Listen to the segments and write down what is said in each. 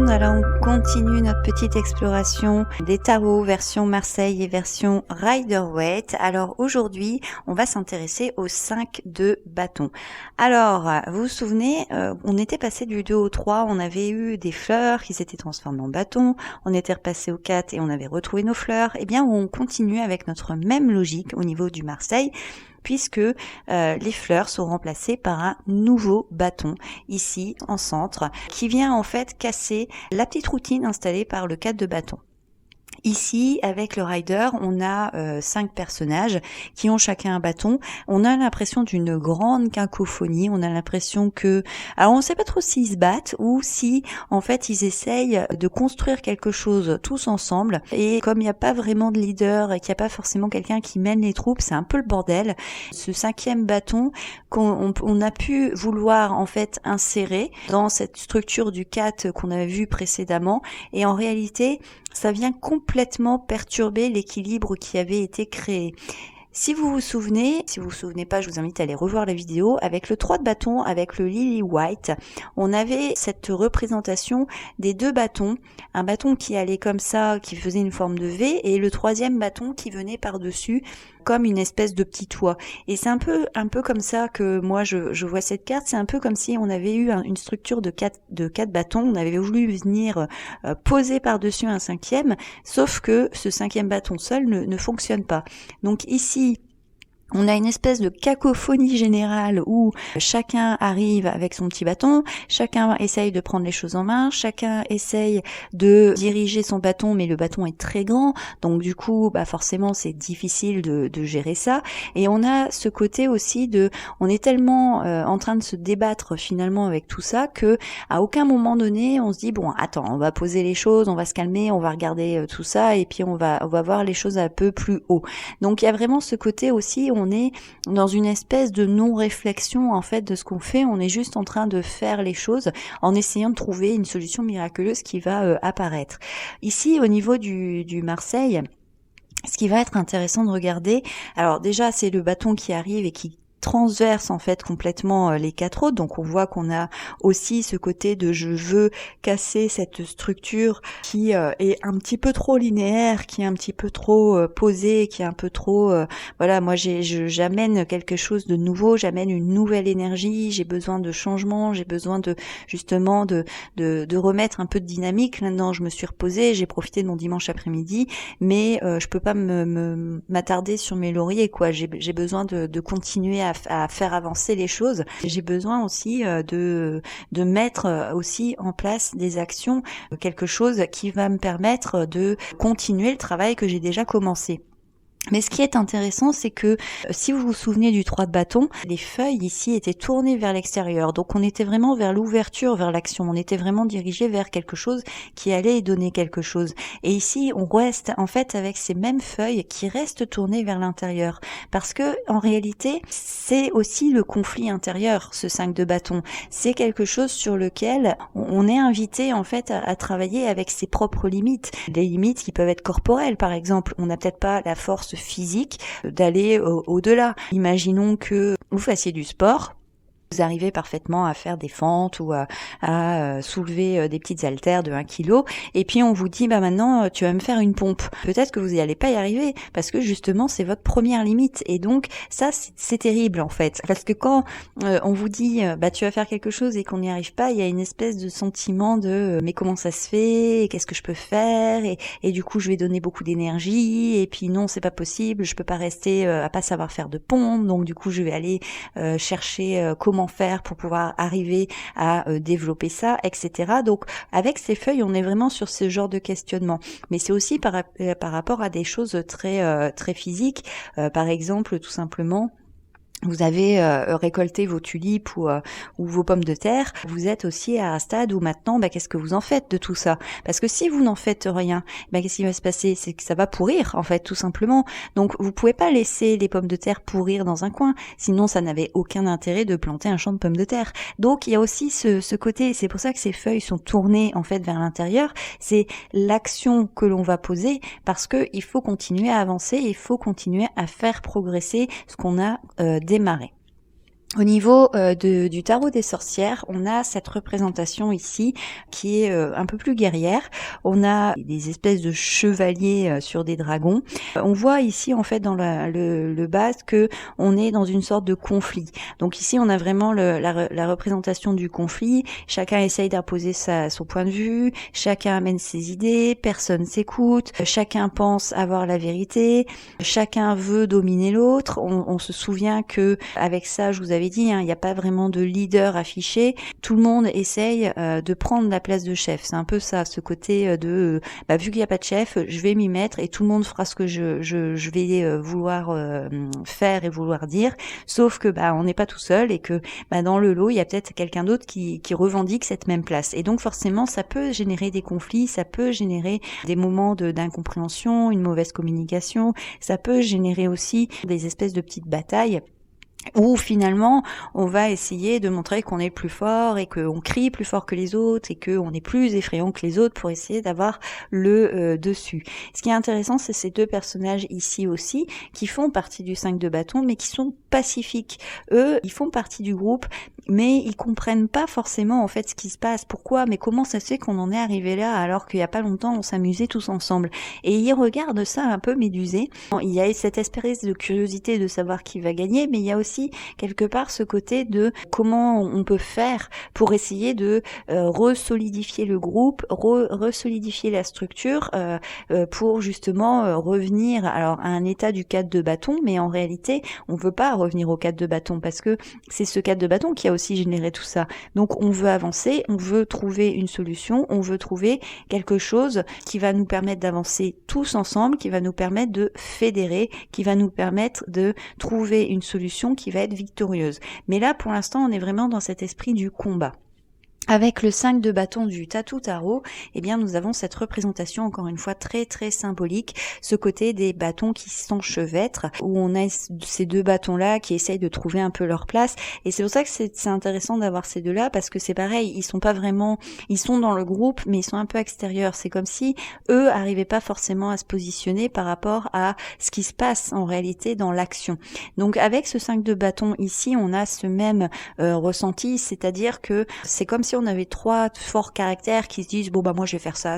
monde, alors on continue notre petite exploration des tarots version Marseille et version Rider-Waite. Alors aujourd'hui, on va s'intéresser aux 5 de bâton. Alors, vous vous souvenez, on était passé du 2 au 3, on avait eu des fleurs qui s'étaient transformées en bâtons, on était repassé au 4 et on avait retrouvé nos fleurs. Eh bien, on continue avec notre même logique au niveau du Marseille, puisque les fleurs sont remplacées par un nouveau bâton, ici en centre, qui vient en fait casser la petite routine installée par le 4 de bâton. Ici, avec le rider, on a 5 personnages qui ont chacun un bâton. On a l'impression d'une grande cacophonie. On a l'impression que... Alors, on ne sait pas trop s'ils se battent ou si, en fait, ils essayent de construire quelque chose tous ensemble. Et comme il n'y a pas vraiment de leader et qu'il n'y a pas forcément quelqu'un qui mène les troupes, c'est un peu le bordel. Ce 5e bâton qu'on a pu vouloir, en fait, insérer dans cette structure du 4 qu'on avait vu précédemment. Et en réalité, ça vient complètement perturber l'équilibre qui avait été créé. Si vous vous souvenez pas, je vous invite à aller revoir la vidéo. Avec le 3 de bâton, avec le Lily White, on avait cette représentation des 2 bâtons. Un bâton qui allait comme ça, qui faisait une forme de V, et le 3e bâton qui venait par-dessus, comme une espèce de petit toit. Et c'est un peu comme ça que moi je vois cette carte. C'est un peu comme si on avait eu une structure de 4 bâtons. On avait voulu venir poser par-dessus un 5e, sauf que ce 5e bâton seul ne fonctionne pas. Donc ici, on a une espèce de cacophonie générale où chacun arrive avec son petit bâton, chacun essaye de prendre les choses en main, chacun essaye de diriger son bâton, mais le bâton est très grand, donc du coup, forcément, c'est difficile de gérer ça. Et on a ce côté aussi on est tellement en train de se débattre finalement avec tout ça que à aucun moment donné, on se dit bon, attends, on va poser les choses, on va se calmer, on va regarder tout ça, et puis on va voir les choses un peu plus haut. Donc il y a vraiment ce côté aussi. On est dans une espèce de non-réflexion en fait de ce qu'on fait, on est juste en train de faire les choses en essayant de trouver une solution miraculeuse qui va apparaître. Ici au niveau du Marseille, ce qui va être intéressant de regarder, alors déjà c'est le bâton qui arrive et qui transverse en fait complètement les 4 autres, donc on voit qu'on a aussi ce côté de je veux casser cette structure qui est un petit peu trop linéaire, qui est un petit peu trop posée, qui est un peu trop voilà, moi j'amène quelque chose de nouveau, j'amène une nouvelle énergie, j'ai besoin de changement, j'ai besoin de justement de remettre un peu de dynamique là-dedans. Je me suis reposée, j'ai profité de mon dimanche après-midi, mais je peux pas m'attarder sur mes lauriers quoi. J'ai besoin de continuer à faire avancer les choses. J'ai besoin aussi de mettre aussi en place des actions, quelque chose qui va me permettre de continuer le travail que j'ai déjà commencé. Mais ce qui est intéressant, c'est que si vous vous souvenez du 3 de bâton, les feuilles ici étaient tournées vers l'extérieur. Donc on était vraiment vers l'ouverture, vers l'action. On était vraiment dirigé vers quelque chose qui allait donner quelque chose. Et ici, on reste en fait avec ces mêmes feuilles qui restent tournées vers l'intérieur. Parce que en réalité, c'est aussi le conflit intérieur, ce 5 de bâton. C'est quelque chose sur lequel on est invité en fait à travailler avec ses propres limites. Des limites qui peuvent être corporelles, par exemple. On n'a peut-être pas la force physique d'aller au-delà. Imaginons que vous fassiez du sport. Vous arrivez parfaitement à faire des fentes ou à soulever des petites haltères de 1 kg et puis on vous dit maintenant tu vas me faire une pompe. Peut-être que vous n'allez pas y arriver parce que justement c'est votre première limite et donc ça c'est terrible en fait parce que quand on vous dit tu vas faire quelque chose et qu'on n'y arrive pas, il y a une espèce de sentiment de mais comment ça se fait, qu'est-ce que je peux faire et du coup je vais donner beaucoup d'énergie et puis non c'est pas possible, je peux pas rester à pas savoir faire de pompe, donc du coup je vais aller chercher comment faire pour pouvoir arriver à développer ça, etc. Donc avec ces feuilles, on est vraiment sur ce genre de questionnement. Mais c'est aussi par rapport à des choses très physiques. Par exemple, tout simplement, vous avez récolté vos tulipes ou vos pommes de terre, vous êtes aussi à un stade où maintenant, qu'est-ce que vous en faites de tout ça? Parce que si vous n'en faites rien, qu'est-ce qui va se passer? C'est que ça va pourrir, en fait, tout simplement. Donc, vous pouvez pas laisser les pommes de terre pourrir dans un coin, sinon ça n'avait aucun intérêt de planter un champ de pommes de terre. Donc, il y a aussi ce côté, c'est pour ça que ces feuilles sont tournées, en fait, vers l'intérieur, c'est l'action que l'on va poser, parce que il faut continuer à avancer, il faut continuer à faire progresser ce qu'on a démarrer. Au niveau du tarot des sorcières, on a cette représentation ici qui est un peu plus guerrière. On a des espèces de chevaliers sur des dragons. On voit ici en fait dans le bas que on est dans une sorte de conflit. Donc ici on a vraiment la représentation du conflit. Chacun essaye d'imposer son point de vue, chacun amène ses idées, personne s'écoute, chacun pense avoir la vérité, chacun veut dominer l'autre. On se souvient que avec ça, je vous avais dit, il n'y a pas vraiment de leader affiché. Tout le monde essaye de prendre la place de chef. C'est un peu ça, ce côté de vu qu'il n'y a pas de chef, je vais m'y mettre et tout le monde fera ce que je vais vouloir faire et vouloir dire. Sauf que on n'est pas tout seul et que dans le lot, il y a peut-être quelqu'un d'autre qui revendique cette même place. Et donc forcément, ça peut générer des conflits, ça peut générer des moments d'incompréhension, une mauvaise communication, ça peut générer aussi des espèces de petites batailles où finalement on va essayer de montrer qu'on est le plus fort et qu'on crie plus fort que les autres et qu'on est plus effrayant que les autres pour essayer d'avoir le dessus. Ce qui est intéressant, c'est ces deux personnages ici aussi qui font partie du 5 de bâton mais qui sont pacifiques. Eux, ils font partie du groupe mais ils comprennent pas forcément en fait ce qui se passe. Pourquoi? Mais comment ça se fait qu'on en est arrivé là alors qu'il y a pas longtemps on s'amusait tous ensemble? Et ils regardent ça un peu médusés. Il y a cette espèce de curiosité de savoir qui va gagner, mais il y a aussi quelque part ce côté de comment on peut faire pour essayer de resolidifier le groupe, resolidifier la structure pour justement revenir alors à un état du 4 de bâton, mais en réalité on veut pas revenir au 4 de bâton parce que c'est ce 4 de bâton qui a aussi généré tout ça. Donc on veut avancer, on veut trouver une solution, on veut trouver quelque chose qui va nous permettre d'avancer tous ensemble, qui va nous permettre de fédérer, qui va nous permettre de trouver une solution qui va être victorieuse. Mais là, pour l'instant, on est vraiment dans cet esprit du combat. Avec le 5 de bâton du Tatou Tarot, nous avons cette représentation encore une fois très très symbolique, ce côté des bâtons qui s'enchevêtrent, où on a ces deux bâtons-là qui essayent de trouver un peu leur place. Et c'est pour ça que c'est intéressant d'avoir ces deux-là, parce que c'est pareil, ils sont dans le groupe, mais ils sont un peu extérieurs. C'est comme si eux arrivaient pas forcément à se positionner par rapport à ce qui se passe en réalité dans l'action. Donc avec ce 5 de bâton ici, on a ce même ressenti, c'est-à-dire que c'est comme si on avait trois forts caractères qui se disent moi je vais faire ça,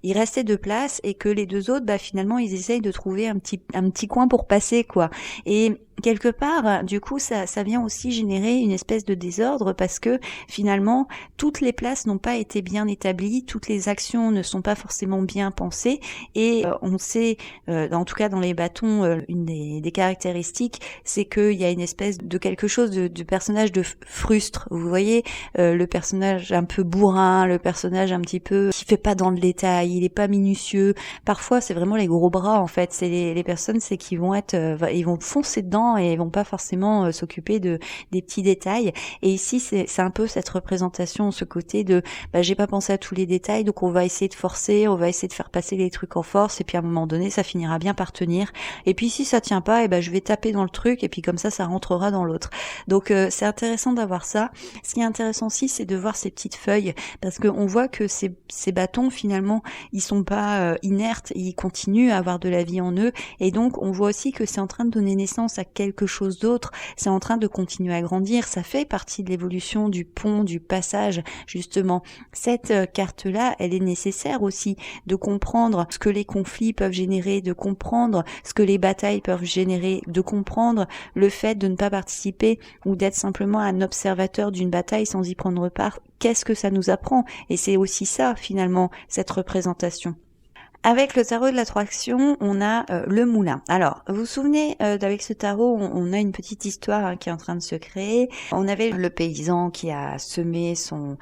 il restait deux places et que les deux autres finalement ils essayent de trouver un petit coin pour passer quoi. Et quelque part, du coup, ça vient aussi générer une espèce de désordre parce que finalement, toutes les places n'ont pas été bien établies, toutes les actions ne sont pas forcément bien pensées et on sait, en tout cas dans les bâtons, une des caractéristiques, c'est qu'il y a une espèce de quelque chose de personnage de frustre. Vous voyez, le personnage un peu bourrin, le personnage un petit peu qui fait pas dans le détail, il est pas minutieux. Parfois, c'est vraiment les gros bras en fait. C'est les personnes, c'est qui vont être, ils vont foncer dedans et ils vont pas forcément s'occuper des petits détails. Et ici, c'est un peu cette représentation, ce côté de j'ai pas pensé à tous les détails, donc on va essayer de forcer, on va essayer de faire passer les trucs en force, et puis à un moment donné, ça finira bien par tenir. Et puis si ça tient pas, je vais taper dans le truc, et puis comme ça rentrera dans l'autre. Donc c'est intéressant d'avoir ça. Ce qui est intéressant aussi, c'est de voir ces petites feuilles, parce qu'on voit que ces bâtons, finalement, ils sont pas inertes, ils continuent à avoir de la vie en eux, et donc on voit aussi que c'est en train de donner naissance à quelque chose d'autre, c'est en train de continuer à grandir, ça fait partie de l'évolution du pont, du passage, justement. Cette carte-là, elle est nécessaire aussi de comprendre ce que les conflits peuvent générer, de comprendre ce que les batailles peuvent générer, de comprendre le fait de ne pas participer ou d'être simplement un observateur d'une bataille sans y prendre part. Qu'est-ce que ça nous apprend? Et c'est aussi ça, finalement, cette représentation. Avec le tarot de l'attraction, on a le moulin. Alors, vous vous souvenez, avec ce tarot, on a une petite histoire qui est en train de se créer. On avait le paysan qui a semé son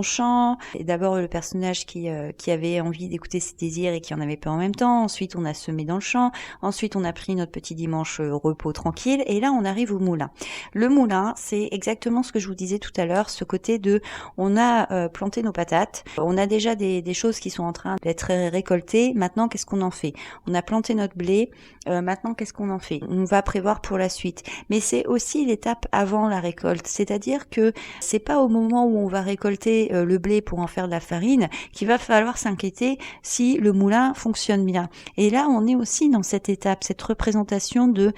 champ, et d'abord le personnage qui avait envie d'écouter ses désirs et qui en avait pas en même temps. Ensuite, on a semé dans le champ. Ensuite, on a pris notre petit dimanche repos tranquille. Et là, on arrive au moulin. Le moulin, c'est exactement ce que je vous disais tout à l'heure, ce côté de, on a planté nos patates, on a déjà des choses qui sont en train d'être récoltées, récolté, maintenant qu'est-ce qu'on en fait? On a planté notre blé, maintenant qu'est-ce qu'on en fait? On va prévoir pour la suite. Mais c'est aussi l'étape avant la récolte, c'est-à-dire que c'est pas au moment où on va récolter le blé pour en faire de la farine qu'il va falloir s'inquiéter si le moulin fonctionne bien. Et là, on est aussi dans cette étape, cette représentation de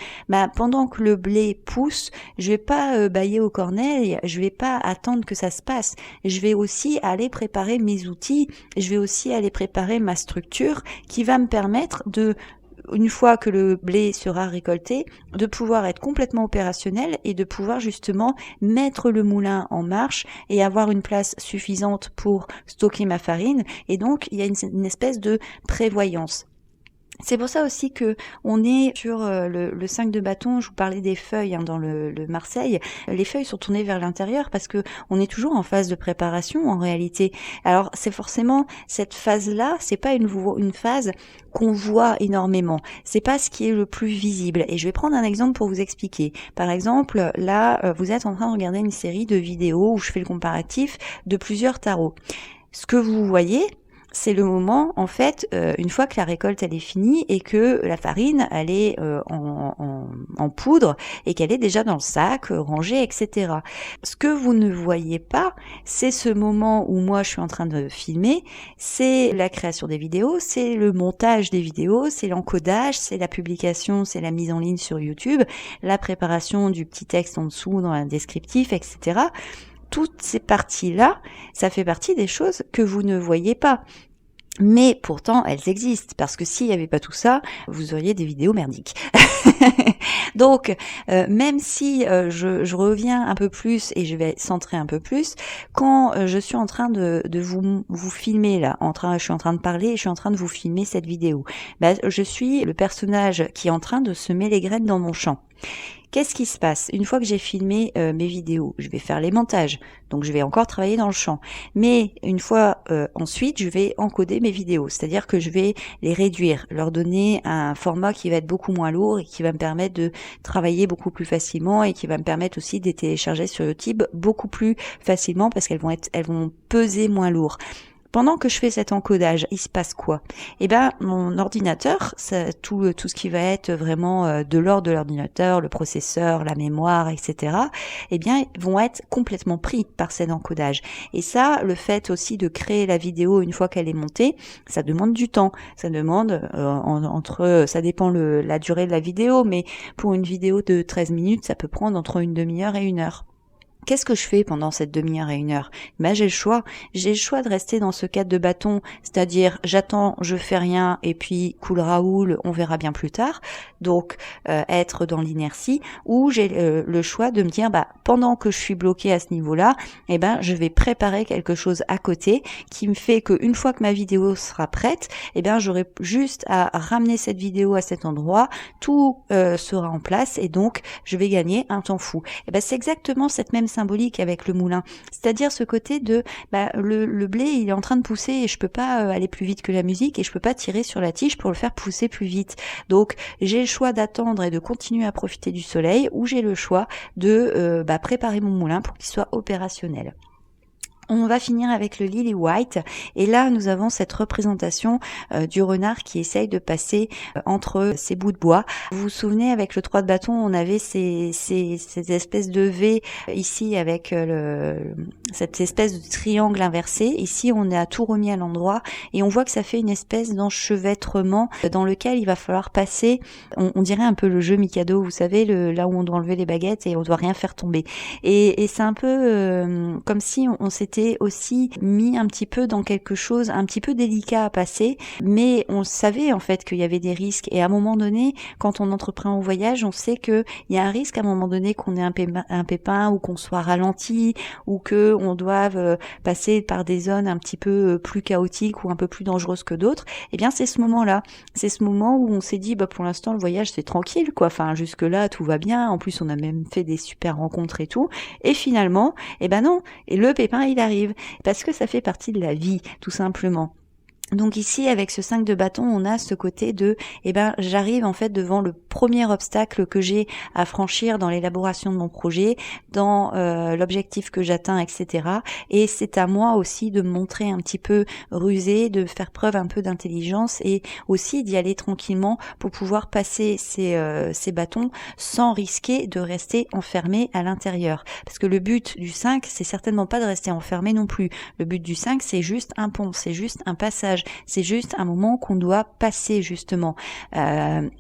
pendant que le blé pousse, je vais pas bâiller aux corneilles, je vais pas attendre que ça se passe. Je vais aussi aller préparer mes outils, je vais aussi aller préparer ma structure qui va me permettre de, une fois que le blé sera récolté, de pouvoir être complètement opérationnel et de pouvoir justement mettre le moulin en marche et avoir une place suffisante pour stocker ma farine. Et donc, il y a une espèce de prévoyance. C'est pour ça aussi que on est sur le 5 de bâton. Je vous parlais des feuilles dans le Marseille. Les feuilles sont tournées vers l'intérieur parce que on est toujours en phase de préparation en réalité. Alors c'est forcément cette phase-là, c'est pas une phase qu'on voit énormément. C'est pas ce qui est le plus visible. Et je vais prendre un exemple pour vous expliquer. Par exemple, là, vous êtes en train de regarder une série de vidéos où je fais le comparatif de plusieurs tarots. Ce que vous voyez, c'est le moment, en fait, une fois que la récolte elle est finie et que la farine elle est en poudre et qu'elle est déjà dans le sac, rangée, etc. Ce que vous ne voyez pas, c'est ce moment où moi je suis en train de filmer, c'est la création des vidéos, c'est le montage des vidéos, c'est l'encodage, c'est la publication, c'est la mise en ligne sur YouTube, la préparation du petit texte en dessous dans un descriptif, etc. Toutes ces parties-là, ça fait partie des choses que vous ne voyez pas. Mais pourtant, elles existent, parce que s'il n'y avait pas tout ça, vous auriez des vidéos merdiques. Donc, même si je reviens un peu plus et je vais centrer un peu plus, quand je suis en train de vous filmer là, je suis en train de parler et je suis en train de vous filmer cette vidéo, je suis le personnage qui est en train de semer les graines dans mon champ. Qu'est-ce qui se passe? Une fois que j'ai filmé mes vidéos, je vais faire les montages, donc je vais encore travailler dans le champ. Mais une fois ensuite, je vais encoder mes vidéos, c'est-à-dire que je vais les réduire, leur donner un format qui va être beaucoup moins lourd et qui va me permettre de travailler beaucoup plus facilement et qui va me permettre aussi de les télécharger sur YouTube beaucoup plus facilement parce qu'elles vont peser moins lourd. Pendant que je fais cet encodage, il se passe quoi? Mon ordinateur, tout ce qui va être vraiment de l'ordre de l'ordinateur, le processeur, la mémoire, etc., vont être complètement pris par cet encodage. Et ça, le fait aussi de créer la vidéo une fois qu'elle est montée, ça demande du temps. Ça demande ça dépend la durée de la vidéo, mais pour une vidéo de 13 minutes, ça peut prendre entre une demi-heure et 1 heure. Qu'est-ce que je fais pendant cette demi-heure et 1 heure? J'ai le choix. J'ai le choix de rester dans ce cadre de bâton, c'est-à-dire j'attends, je fais rien et puis cool Raoul, on verra bien plus tard. Donc être dans l'inertie, ou j'ai le choix de me dire pendant que je suis bloquée à ce niveau-là, je vais préparer quelque chose à côté qui me fait qu'une fois que ma vidéo sera prête, j'aurai juste à ramener cette vidéo à cet endroit, tout sera en place et donc je vais gagner un temps fou. C'est exactement cette même symbolique avec le moulin, c'est-à-dire ce côté de le blé il est en train de pousser et je peux pas aller plus vite que la musique et je peux pas tirer sur la tige pour le faire pousser plus vite. Donc j'ai le choix d'attendre et de continuer à profiter du soleil, ou j'ai le choix de préparer mon moulin pour qu'il soit opérationnel. On va finir avec le Lily White et là nous avons cette représentation du renard qui essaye de passer entre ces bouts de bois. Vous vous souvenez, avec le 3 de bâton, on avait ces espèces de V ici avec cette espèce de triangle inversé. Ici on a tout remis à l'endroit et on voit que ça fait une espèce d'enchevêtrement dans lequel il va falloir passer, on dirait un peu le jeu Mikado, vous savez, là où on doit enlever les baguettes et on doit rien faire tomber. Et c'est un peu comme si on s'était aussi mis un petit peu dans quelque chose un petit peu délicat à passer, mais on savait en fait qu'il y avait des risques, et à un moment donné, quand on entreprend un voyage, on sait qu'il y a un risque à un moment donné qu'on ait un pépin ou qu'on soit ralenti ou que on doive passer par des zones un petit peu plus chaotiques ou un peu plus dangereuses que d'autres. C'est ce moment-là, c'est ce moment où on s'est dit pour l'instant le voyage c'est tranquille quoi, enfin jusque là tout va bien, en plus on a même fait des super rencontres et tout, et finalement non, et le pépin il arrive, parce que ça fait partie de la vie, tout simplement. Donc ici, avec ce 5 de bâton, on a ce côté de, j'arrive en fait devant le premier obstacle que j'ai à franchir dans l'élaboration de mon projet, dans l'objectif que j'atteins, etc. Et c'est à moi aussi de me montrer un petit peu rusé, de faire preuve un peu d'intelligence et aussi d'y aller tranquillement pour pouvoir passer ces bâtons sans risquer de rester enfermé à l'intérieur. Parce que le but du 5, c'est certainement pas de rester enfermé non plus. Le but du 5, c'est juste un pont, c'est juste un passage. C'est juste un moment qu'on doit passer justement.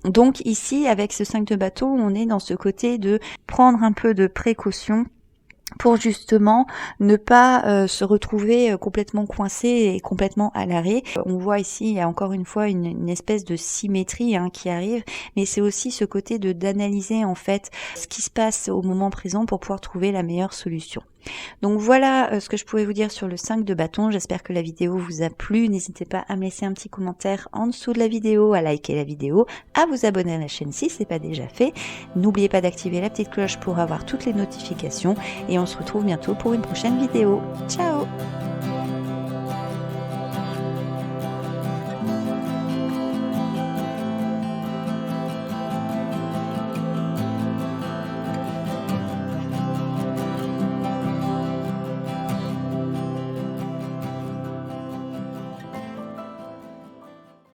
Donc ici, avec ce 5 de bâton, on est dans ce côté de prendre un peu de précaution pour justement ne pas se retrouver complètement coincé et complètement à l'arrêt. On voit ici, il y a encore une fois une espèce de symétrie qui arrive, mais c'est aussi ce côté d'analyser en fait ce qui se passe au moment présent pour pouvoir trouver la meilleure solution. Donc voilà ce que je pouvais vous dire sur le 5 de bâton. J'espère que la vidéo vous a plu. N'hésitez pas à me laisser un petit commentaire en dessous de la vidéo, à liker la vidéo, à vous abonner à la chaîne si ce n'est pas déjà fait. N'oubliez pas d'activer la petite cloche pour avoir toutes les notifications et on se retrouve bientôt pour une prochaine vidéo. Ciao!